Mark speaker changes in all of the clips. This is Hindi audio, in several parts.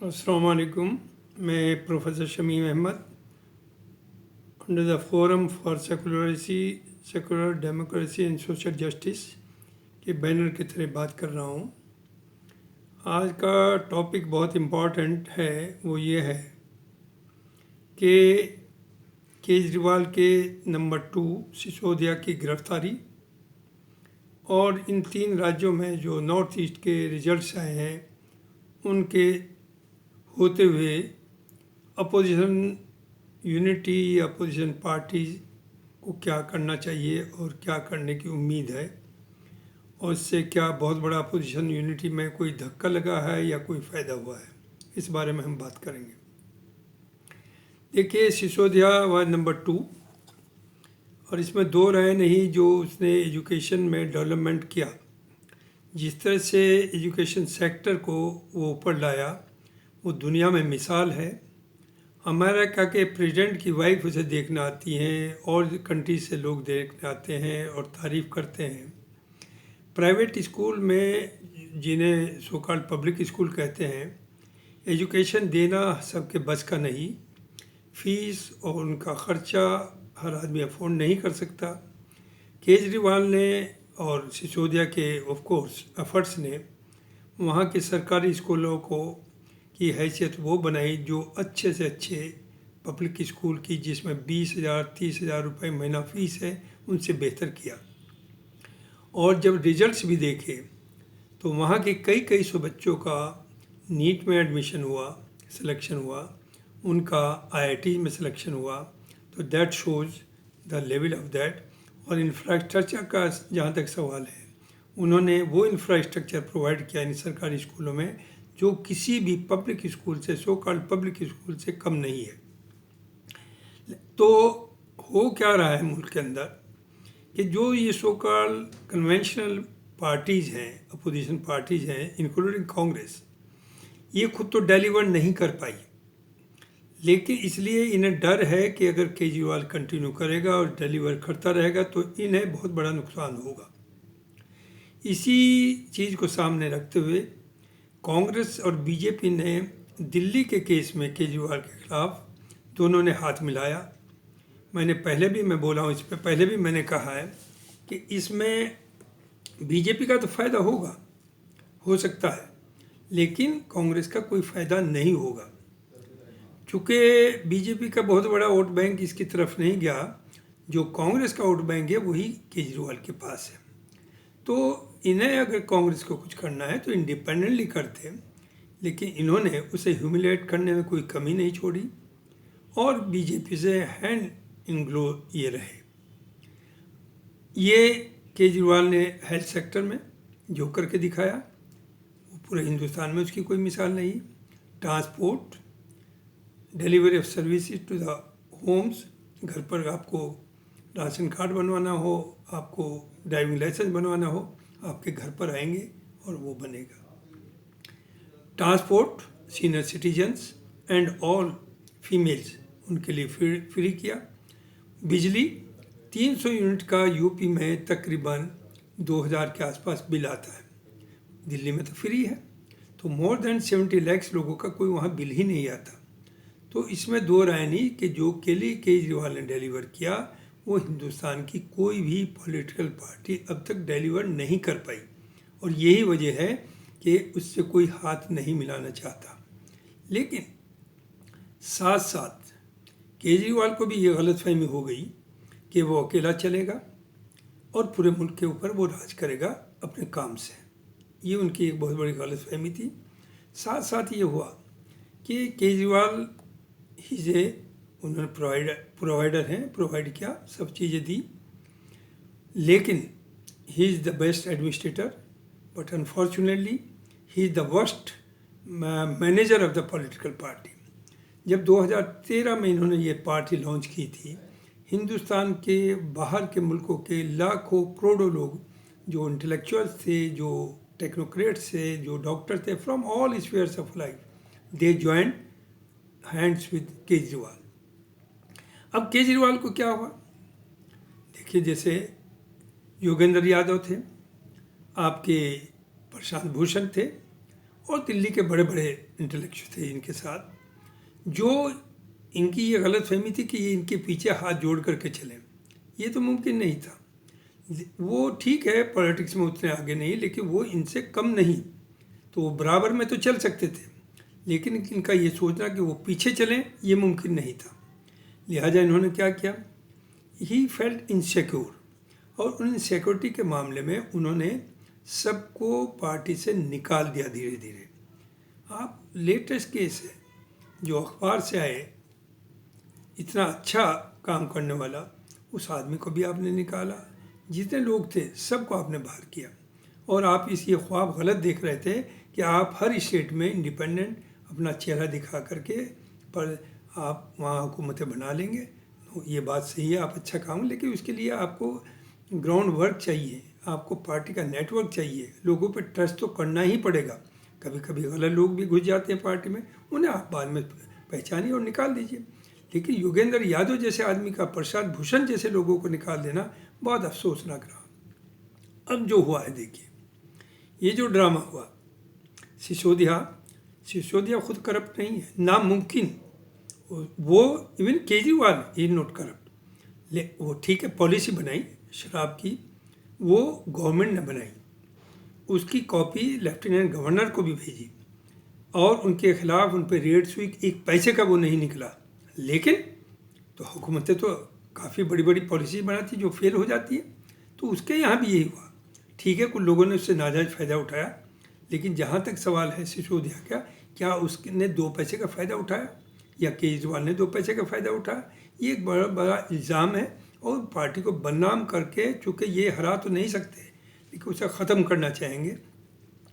Speaker 1: अस्सलाम वालेकुम। मैं professor Shamim Ahmad under the forum for secular democracy and social justice के बैनर के तहत बात कर रहा हूँ। आज का टॉपिक बहुत इम्पॉर्टेंट है। वो ये है कि केजरीवाल के नंबर 2 सिसोदिया की गिरफ्तारी और इन 3 राज्यों में जो नॉर्थ ईस्ट के रिजल्ट्स आए हैं उनके होते हुए अपोजिशन यूनिटी या अपोजिशन पार्टी को क्या करना चाहिए और क्या करने की उम्मीद है, और इससे क्या बहुत बड़ा अपोजिशन यूनिटी में कोई धक्का लगा है या कोई फ़ायदा हुआ है, इस बारे में हम बात करेंगे। देखिए, सिसोदिया वाज नंबर 2 और इसमें दो राय नहीं। जो उसने एजुकेशन में डेवलपमेंट किया, जिस तरह से एजुकेशन सेक्टर को वो ऊपर लाया, वो दुनिया में मिसाल है। अमेरिका के प्रेसिडेंट की वाइफ उसे देखने आती हैं और कंट्रीज से लोग देखने आते हैं और तारीफ़ करते हैं। प्राइवेट स्कूल में, जिन्हें सो कॉल्ड पब्लिक स्कूल कहते हैं, एजुकेशन देना सबके बस का नहीं। फीस और उनका ख़र्चा हर आदमी अफोर्ड नहीं कर सकता। केजरीवाल ने और सिसोदिया के ऑफ कोर्स एफर्ट्स ने वहाँ के सरकारी स्कूलों को की हैसियत वो बनाई जो अच्छे से अच्छे पब्लिक स्कूल की, जिसमें 20,000 30,000 रुपये महीना फ़ीस है, उनसे बेहतर किया। और जब रिजल्ट्स भी देखे तो वहाँ के कई सौ बच्चों का नीट में एडमिशन हुआ, सिलेक्शन हुआ, उनका आईआईटी में सिलेक्शन हुआ। तो that shows the level of that. और इंफ्रास्ट्रक्चर का जहाँ तक सवाल है, उन्होंने वो इंफ्रास्ट्रक्चर प्रोवाइड किया इन सरकारी स्कूलों में जो किसी भी पब्लिक स्कूल से, सो कॉल्ड पब्लिक स्कूल से कम नहीं है। तो हो क्या रहा है मुल्क के अंदर कि जो ये सो कॉल्ड कन्वेंशनल पार्टीज़ हैं, अपोजिशन पार्टीज़ हैं, इंक्लूडिंग कांग्रेस, ये खुद तो डिलीवर नहीं कर पाई, लेकिन इसलिए इन्हें डर है कि अगर केजरीवाल कंटिन्यू करेगा और डिलीवर करता रहेगा तो इन्हें बहुत बड़ा नुकसान होगा। इसी चीज़ को सामने रखते हुए कांग्रेस और बीजेपी ने दिल्ली के केस में केजरीवाल के खिलाफ दोनों ने हाथ मिलाया। मैंने पहले भी मैं बोला हूँ, इस पर पहले भी मैंने कहा है कि इसमें बीजेपी का तो फ़ायदा होगा, हो सकता है, लेकिन कांग्रेस का कोई फ़ायदा नहीं होगा, चूँकि बीजेपी का बहुत बड़ा वोट बैंक इसकी तरफ नहीं गया। जो कांग्रेस का वोट बैंक है वही केजरीवाल के पास है। तो इन्हें अगर कांग्रेस को कुछ करना है तो इंडिपेंडेंटली करते, लेकिन इन्होंने उसे ह्यूमिलेट करने में कोई कमी नहीं छोड़ी और बीजेपी से हैंड इन ग्लो ये रहे। ये केजरीवाल ने हेल्थ सेक्टर में जो करके दिखाया वो पूरे हिंदुस्तान में उसकी कोई मिसाल नहीं। Transport, delivery of services to the homes, घर पर आपको राशन कार्ड बनवाना हो, आपको ड्राइविंग लाइसेंस बनवाना हो, आपके घर पर आएंगे और वो बनेगा। Transport senior citizens and all females, उनके लिए फ्री किया। बिजली 300 यूनिट का यूपी में तकरीबन 2000 के आसपास बिल आता है, दिल्ली में तो फ्री है। तो मोर देन 70 लाख लोगों का कोई वहाँ बिल ही नहीं आता। तो इसमें दो राय नहीं कि जो केजरीवाल ने डिलीवर किया वो हिंदुस्तान की कोई भी पॉलिटिकल पार्टी अब तक डिलीवर नहीं कर पाई, और यही वजह है कि उससे कोई हाथ नहीं मिलाना चाहता। लेकिन साथ साथ केजरीवाल को भी ये गलतफहमी हो गई कि वो अकेला चलेगा और पूरे मुल्क के ऊपर वो राज करेगा अपने काम से। ये उनकी एक बहुत बड़ी गलतफहमी थी। साथ साथ ये हुआ कि केजरीवाल ही से उन्होंने प्रोवाइडर हैं, प्रोवाइड किया, सब चीज़ें दी, लेकिन he is the best administrator, but unfortunately he is the worst manager of the political party. जब 2013 में इन्होंने ये पार्टी लॉन्च की थी, हिंदुस्तान के बाहर के मुल्कों के लाखों करोड़ों लोग, जो इंटेलेक्चुअल्स थे, जो टेक्नोक्रेट्स थे, जो डॉक्टर थे, from all spheres of life, they joined hands with Kejriwal. अब केजरीवाल को क्या हुआ? देखिए, जैसे योगेंद्र यादव थे, आपके प्रशांत भूषण थे, और दिल्ली के बड़े बड़े इंटेलेक्चुअल थे इनके साथ, जो इनकी ये गलत फहमी थी कि ये इनके पीछे हाथ जोड़ करके चलें। ये तो मुमकिन नहीं था। वो ठीक है पॉलिटिक्स में उतने आगे नहीं, लेकिन वो इनसे कम नहीं, तो वो बराबर में तो चल सकते थे, लेकिन इनका ये सोचना कि वो पीछे चलें ये मुमकिन नहीं था। लिहाजा इन्होंने क्या किया, ही फेल्ट इनसिक्योर, और उन इनसिक्योरिटी के मामले में उन्होंने सबको पार्टी से निकाल दिया धीरे धीरे। आप लेटेस्ट केस है जो अखबार से आए, इतना अच्छा काम करने वाला, उस आदमी को भी आपने निकाला, जितने लोग थे सबको आपने बाहर किया। और आप इस ये ख्वाब गलत देख रहे थे कि आप हर स्टेट में इंडिपेंडेंट अपना चेहरा दिखा करके पर आप वहाँ हुकूमतें बना लेंगे। तो ये बात सही है, आप अच्छा काम, लेकिन उसके लिए आपको ग्राउंड वर्क चाहिए, आपको पार्टी का नेटवर्क चाहिए, लोगों पर ट्रस्ट तो करना ही पड़ेगा। कभी कभी गलत लोग भी घुस जाते हैं पार्टी में, उन्हें आप बाद में पहचानिए और निकाल दीजिए। लेकिन योगेंद्र यादव जैसे आदमी का, प्रशांत भूषण जैसे लोगों को निकाल देना बहुत अफसोसनाक रहा। अब जो हुआ है देखिए, ये जो ड्रामा हुआ, सिसोदिया खुद करप्ट नहीं है, नामुमकिन। वो even Kejriwal is not corrupt. वो ठीक है, पॉलिसी बनाई शराब की, वो गवर्नमेंट ने बनाई, उसकी कॉपी लेफ्टिनेंट गवर्नर को भी भेजी, और उनके खिलाफ उन पर रेड्स हुई, एक पैसे का वो नहीं निकला। लेकिन तो हुकूमतें तो काफ़ी बड़ी बड़ी पॉलिसी बनाती जो फेल हो जाती है, तो उसके यहाँ भी यही हुआ। ठीक है, कुछ लोगों ने उससे नाजायज़ फ़ायदा उठाया, लेकिन जहाँ तक सवाल है सिसोदिया का, क्या उसने 2 पैसे का फ़ायदा उठाया या केजरीवाल ने 2 पैसे का फ़ायदा उठाया? ये एक बड़ा बड़ा इल्ज़ाम है, और पार्टी को बदनाम करके, चूँकि ये हरा तो नहीं सकते, लेकिन उसे ख़त्म करना चाहेंगे।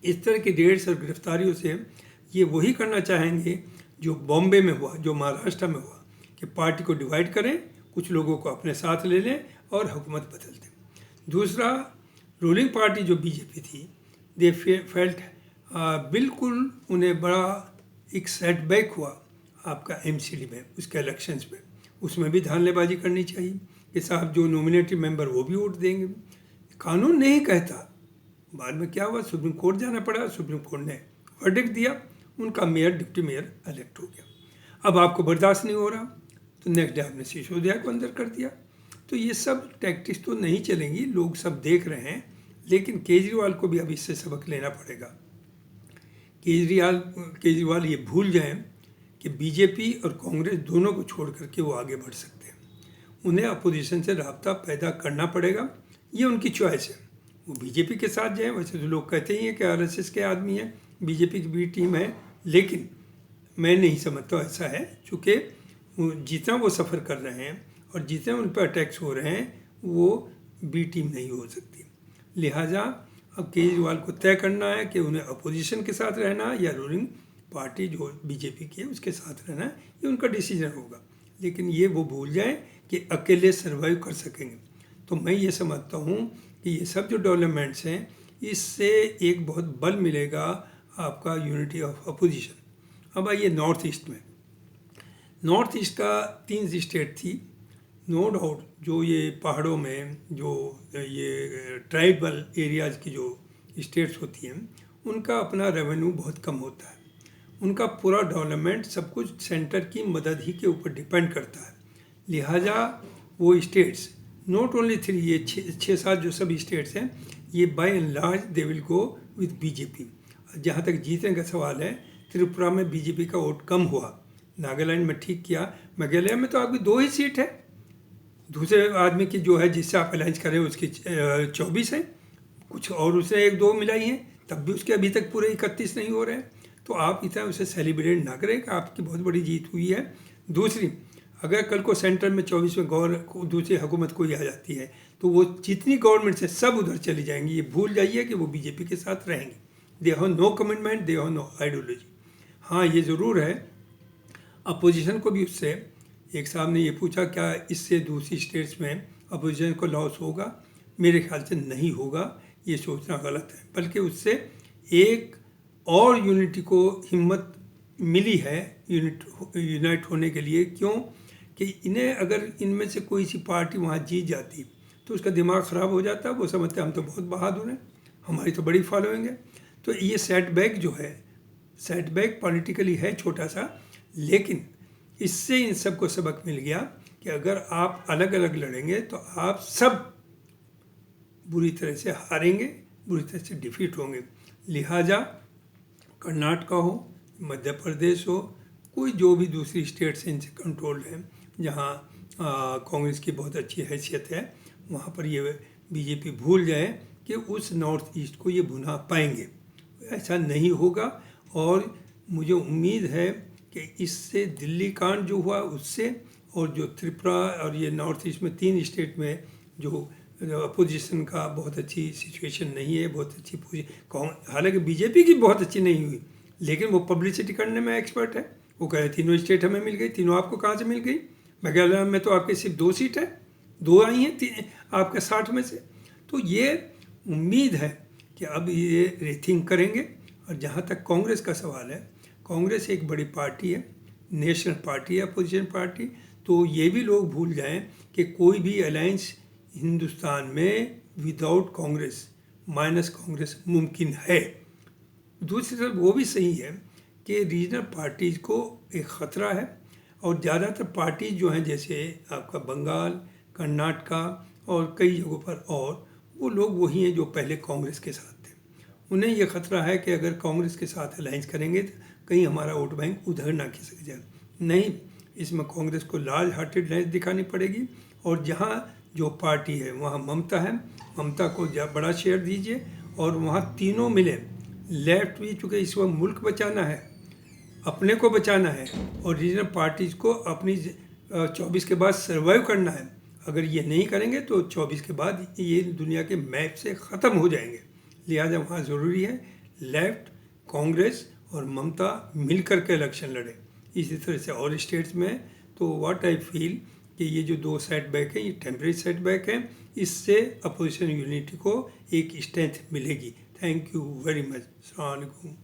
Speaker 1: इस तरह की रेड्स और गिरफ्तारियों से ये वही करना चाहेंगे जो बॉम्बे में हुआ, जो महाराष्ट्र में हुआ, कि पार्टी को डिवाइड करें, कुछ लोगों को अपने साथ ले लें और हुकूमत बदल दें। दूसरा, रूलिंग पार्टी जो बीजेपी थी, दे फेल्ट बिल्कुल उन्हें बड़ा एक सेटबैक हुआ आपका एमसीडी में, उसके इलेक्शंस में। उसमें भी धांधलेबाजी करनी चाहिए कि साहब जो नॉमिनेटेड मेंबर वो भी वोट देंगे। कानून नहीं कहता। बाद में क्या हुआ, सुप्रीम कोर्ट जाना पड़ा, सुप्रीम कोर्ट ने वर्डिक्ट दिया, उनका मेयर डिप्टी मेयर इलेक्ट हो गया। अब आपको बर्दाश्त नहीं हो रहा, तो नेक्स्ट डे आपने सिसोदिया को अंदर कर दिया। तो ये सब टैक्टिक्स तो नहीं चलेंगी, लोग सब देख रहे हैं, लेकिन केजरीवाल को भी अब इससे सबक लेना पड़ेगा। केजरीवाल ये भूल जाएं कि बीजेपी और कांग्रेस दोनों को छोड़ करके वो आगे बढ़ सकते हैं। उन्हें अपोजिशन से राब्ता पैदा करना पड़ेगा, ये उनकी चॉइस है। वो बीजेपी के साथ जाएं, वैसे तो लोग कहते ही हैं कि आरएसएस के आदमी हैं, बीजेपी की बी टीम है, लेकिन मैं नहीं समझता ऐसा है, चूँकि जितना वो सफ़र कर रहे हैं और जितने उन पर अटैक्स हो रहे हैं, वो बी टीम नहीं हो सकती। लिहाजा अब केजरीवाल को तय करना है कि उन्हें अपोजिशन के साथ रहना या रूलिंग पार्टी जो बीजेपी की है उसके साथ रहना, ये उनका डिसीजन होगा। लेकिन ये वो भूल जाएं कि अकेले सर्वाइव कर सकेंगे। तो मैं ये समझता हूँ कि ये सब जो डेवलपमेंट्स हैं, इससे एक बहुत बल मिलेगा आपका यूनिटी ऑफ अपोजिशन। अब आइए नॉर्थ ईस्ट में। नॉर्थ ईस्ट का 3 स्टेट थी, नो डाउट, जो ये पहाड़ों में जो ये ट्राइबल एरियाज़ की जो स्टेट्स होती हैं, उनका अपना रेवेन्यू बहुत कम होता है। उनका पूरा डेवलपमेंट सब कुछ सेंटर की मदद ही के ऊपर डिपेंड करता है। लिहाजा वो स्टेट्स, नॉट ओनली 3, ये 6-7 जो सब स्टेट्स हैं, ये by and large they will go with BJP. जहाँ तक जीतने का सवाल है, त्रिपुरा में बीजेपी का वोट कम हुआ, नागालैंड में ठीक किया, मेघालय में तो आपकी 2 ही सीट है, दूसरे आदमी की जो है जिससे आप अलायंस करें उसकी 24 है, कुछ और उसने 1-2 मिलाई हैं, तब भी उसके अभी तक पूरे 31 नहीं हो रहे हैं। तो आप इतना उसे सेलिब्रेट ना करें कि आपकी बहुत बड़ी जीत हुई है। दूसरी, अगर कल को सेंटर में 24 में दूसरी हुकूमत कोई आ जाती है, तो वो जितनी गवर्नमेंट से सब उधर चली जाएंगी। ये भूल जाइए कि वो बीजेपी के साथ रहेंगी। They have no commitment, they have no ideology. हाँ, ये ज़रूर है, अपोजिशन को भी उससे, एक साहब ने ये पूछा क्या इससे दूसरी स्टेट्स में अपोजिशन को लॉस होगा? मेरे ख्याल से नहीं होगा, ये सोचना गलत है। बल्कि उससे एक और यूनिटी को हिम्मत मिली है यूनाइट होने के लिए। क्यों कि इन्हें अगर इनमें से कोई सी पार्टी वहाँ जीत जाती तो उसका दिमाग ख़राब हो जाता, वो समझते हम तो बहुत बहादुर हैं, हमारी तो बड़ी फॉलोइंग है। तो ये सेटबैक जो है सेटबैक पॉलिटिकली है छोटा सा, लेकिन इससे इन सबको सबक मिल गया कि अगर आप अलग अलग लड़ेंगे तो आप सब बुरी तरह से हारेंगे, बुरी तरह से डिफीट होंगे। लिहाजा कर्नाटक हो, मध्य प्रदेश हो, कोई जो भी दूसरी स्टेट्स इनसे कंट्रोल्ड है, जहाँ कांग्रेस की बहुत अच्छी हैसियत है, वहाँ पर ये बीजेपी भूल जाए कि उस नॉर्थ ईस्ट को ये भुना पाएंगे। ऐसा नहीं होगा। और मुझे उम्मीद है कि इससे दिल्ली कांड जो हुआ उससे, और जो त्रिपुरा और ये नॉर्थ ईस्ट में 3 स्टेट में जो अपोजिशन का बहुत अच्छी सिचुएशन नहीं है, बहुत अच्छी हालांकि बीजेपी की बहुत अच्छी नहीं हुई, लेकिन वो पब्लिसिटी करने में एक्सपर्ट है। वो कह रहे 3 स्टेट हमें मिल गई, 3 आपको कहाँ से मिल गई? मेघालय में तो आपके सिर्फ 2 सीट है, 2 आई हैं आपके 60 में से। तो ये उम्मीद है कि अब ये रीथिंक करेंगे। और जहाँ तक कांग्रेस का सवाल है, कांग्रेस एक बड़ी पार्टी है, नेशनल पार्टी है, अपोजिशन पार्टी। तो ये भी लोग भूल जाएं कि कोई भी अलायंस हिंदुस्तान में विदाउट कांग्रेस, माइनस कांग्रेस मुमकिन है। दूसरी तरफ वो भी सही है कि रीजनल पार्टीज़ को एक ख़तरा है, और ज़्यादातर पार्टीज जो हैं जैसे आपका बंगाल, कर्नाटक और कई जगहों पर, और वो लोग वही हैं जो पहले कांग्रेस के साथ थे। उन्हें ये ख़तरा है कि अगर कांग्रेस के साथ अलायंस करेंगे तो कहीं हमारा वोट बैंक उधर ना खिसक जाए। नहीं, इसमें कांग्रेस को लार्ज हार्टेडनेस दिखानी पड़ेगी। और जहाँ जो पार्टी है वहाँ ममता है, ममता को बड़ा शेयर दीजिए। और वहाँ तीनों मिले, लेफ्ट भी, चूँकि इस वक्त मुल्क बचाना है, अपने को बचाना है, और रीजनल पार्टीज़ को अपनी 24 के बाद सर्वाइव करना है। अगर ये नहीं करेंगे तो 24 के बाद ये दुनिया के मैप से ख़त्म हो जाएंगे। लिहाजा वहाँ ज़रूरी है लेफ्ट, कांग्रेस और ममता मिलकर के इलेक्शन लड़े। इसी तरह से और स्टेट्स में। तो व्हाट आई फील कि ये जो 2 सेटबैक हैं, ये टेम्परेरी सेटबैक हैं, इससे अपोजिशन यूनिटी को एक स्ट्रेंथ मिलेगी। Thank you very much. अस्सलाम वालेकुम।